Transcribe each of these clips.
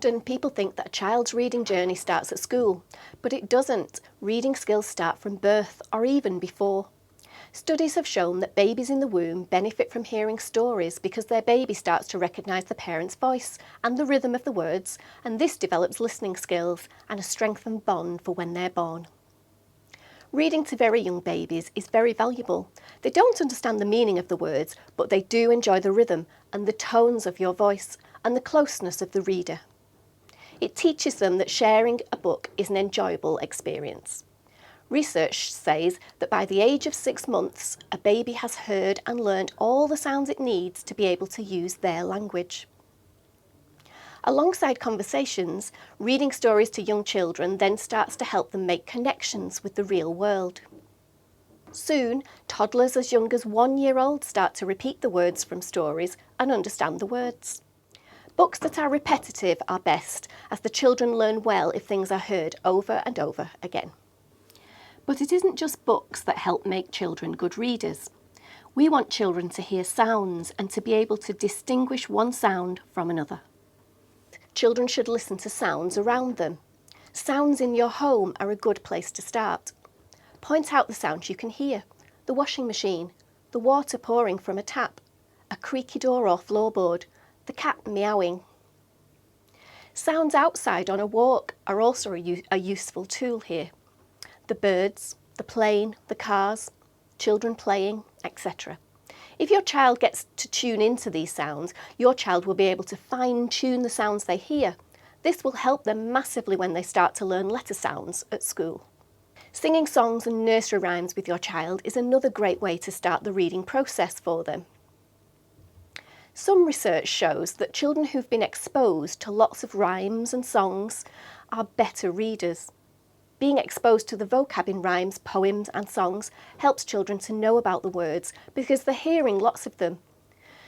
Often people think that a child's reading journey starts at school, but it doesn't. Reading skills start from birth or even before. Studies have shown that babies in the womb benefit from hearing stories because their baby starts to recognise the parent's voice and the rhythm of the words, and this develops listening skills and a strengthened bond for when they're born. Reading to very young babies is very valuable. They don't understand the meaning of the words, but they do enjoy the rhythm and the tones of your voice and the closeness of the reader. It teaches them that sharing a book is an enjoyable experience. Research says that by the age of 6 months, a baby has heard and learned all the sounds it needs to be able to use their language. Alongside conversations, reading stories to young children then starts to help them make connections with the real world. Soon, toddlers as young as 1 year old start to repeat the words from stories and understand the words. Books that are repetitive are best, as the children learn well if things are heard over and over again. But it isn't just books that help make children good readers. We want children to hear sounds and to be able to distinguish one sound from another. Children should listen to sounds around them. Sounds in your home are a good place to start. Point out the sounds you can hear: the washing machine, the water pouring from a tap, a creaky door or floorboard, the cat meowing. Sounds outside on a walk are also a useful tool here. The birds, the plane, the cars, children playing, etc. If your child gets to tune into these sounds, your child will be able to fine-tune the sounds they hear. This will help them massively when they start to learn letter sounds at school. Singing songs and nursery rhymes with your child is another great way to start the reading process for them. Some research shows that children who've been exposed to lots of rhymes and songs are better readers. Being exposed to the vocab in rhymes, poems and songs helps children to know about the words because they're hearing lots of them,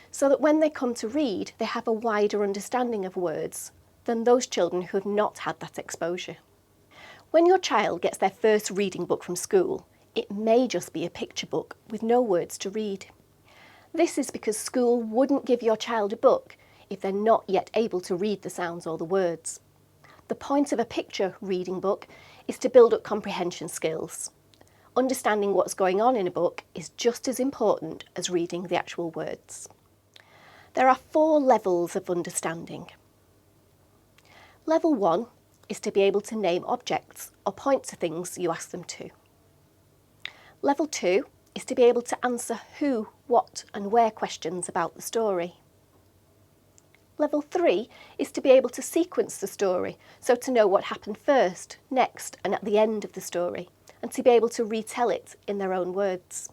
so that when they come to read, they have a wider understanding of words than those children who have not had that exposure. When your child gets their first reading book from school, it may just be a picture book with no words to read. This is because school wouldn't give your child a book if they're not yet able to read the sounds or the words. The point of a picture reading book is to build up comprehension skills. Understanding what's going on in a book is just as important as reading the actual words. There are 4 levels of understanding. Level 1 is to be able to name objects or point to things you ask them to. Level 2 is to be able to answer who, what and where questions about the story. Level 3 is to be able to sequence the story, so to know what happened first, next and at the end of the story, and to be able to retell it in their own words.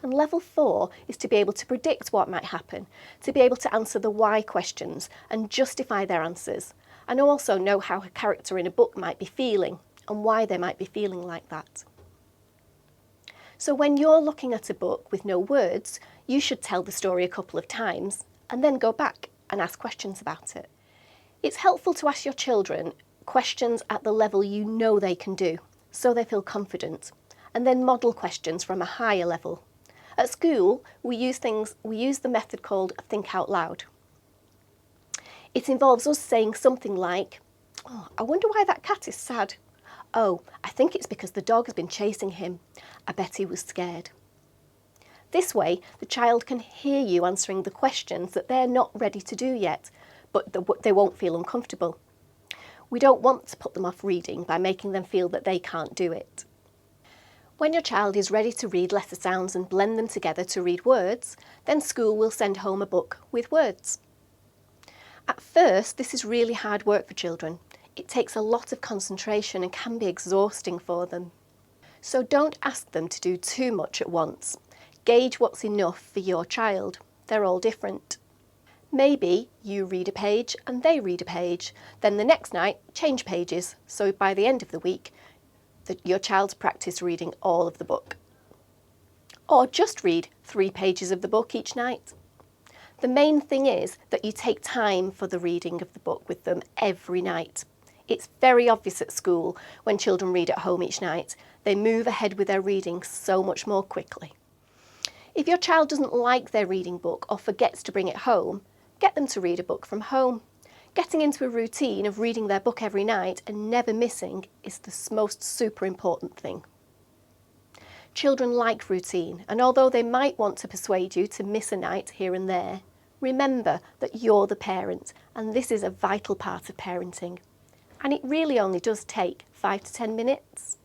And level 4 is to be able to predict what might happen, to be able to answer the why questions and justify their answers, and also know how a character in a book might be feeling and why they might be feeling like that. So when you're looking at a book with no words, you should tell the story a couple of times and then go back and ask questions about it. It's helpful to ask your children questions at the level you know they can do, so they feel confident, and then model questions from a higher level. At school, we use the method called Think Out Loud. It involves us saying something like, "Oh, I wonder why that cat is sad. Oh, I think it's because the dog has been chasing him. I bet he was scared." This way, the child can hear you answering the questions that they're not ready to do yet, but they won't feel uncomfortable. We don't want to put them off reading by making them feel that they can't do it. When your child is ready to read letter sounds and blend them together to read words, then school will send home a book with words. At first, this is really hard work for children. It takes a lot of concentration and can be exhausting for them. So don't ask them to do too much at once. Gauge what's enough for your child. They're all different. Maybe you read a page and they read a page. Then the next night, change pages. So by the end of the week, your child's practiced reading all of the book. Or just read 3 pages of the book each night. The main thing is that you take time for the reading of the book with them every night. It's very obvious at school when children read at home each night. They move ahead with their reading so much more quickly. If your child doesn't like their reading book or forgets to bring it home, get them to read a book from home. Getting into a routine of reading their book every night and never missing is the most super important thing. Children like routine, and although they might want to persuade you to miss a night here and there, remember that you're the parent, and this is a vital part of parenting. And it really only does take 5 to 10 minutes.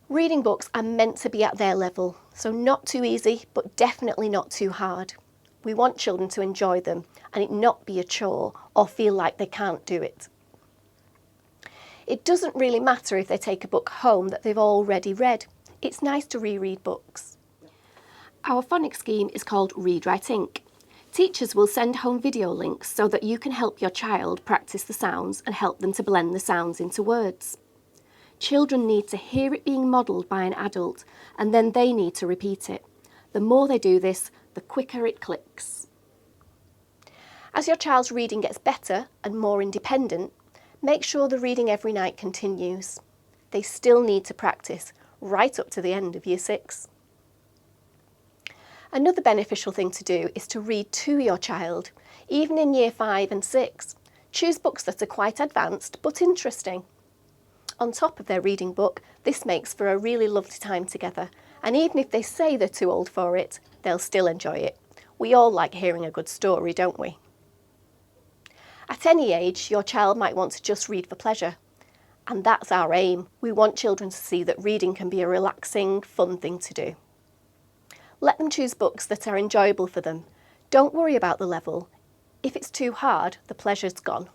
Reading books are meant to be at their level, so not too easy, but definitely not too hard. We want children to enjoy them and it not be a chore or feel like they can't do it. It doesn't really matter if they take a book home that they've already read. It's nice to reread books. Our phonics scheme is called Read Write Ink. Teachers will send home video links so that you can help your child practice the sounds and help them to blend the sounds into words. Children need to hear it being modelled by an adult, and then they need to repeat it. The more they do this, the quicker it clicks. As your child's reading gets better and more independent, make sure the reading every night continues. They still need to practice right up to the end of Year 6. Another beneficial thing to do is to read to your child, even in Year 5 and 6. Choose books that are quite advanced but interesting. On top of their reading book, this makes for a really lovely time together, and even if they say they're too old for it, they'll still enjoy it. We all like hearing a good story, don't we? At any age, your child might want to just read for pleasure, and that's our aim. We want children to see that reading can be a relaxing, fun thing to do. Let them choose books that are enjoyable for them. Don't worry about the level. If it's too hard, the pleasure's gone.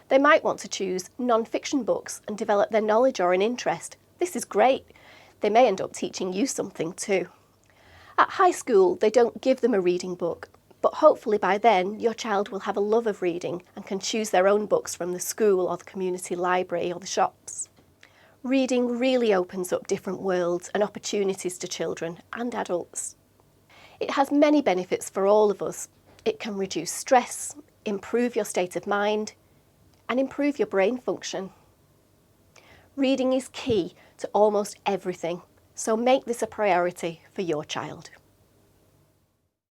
They might want to choose non-fiction books and develop their knowledge or an interest. This is great. They may end up teaching you something too. At high school, they don't give them a reading book, but hopefully by then your child will have a love of reading and can choose their own books from the school or the community library or the shops. Reading really opens up different worlds and opportunities to children and adults. It has many benefits for all of us. It can reduce stress, improve your state of mind, and improve your brain function. Reading is key to almost everything, so make this a priority for your child.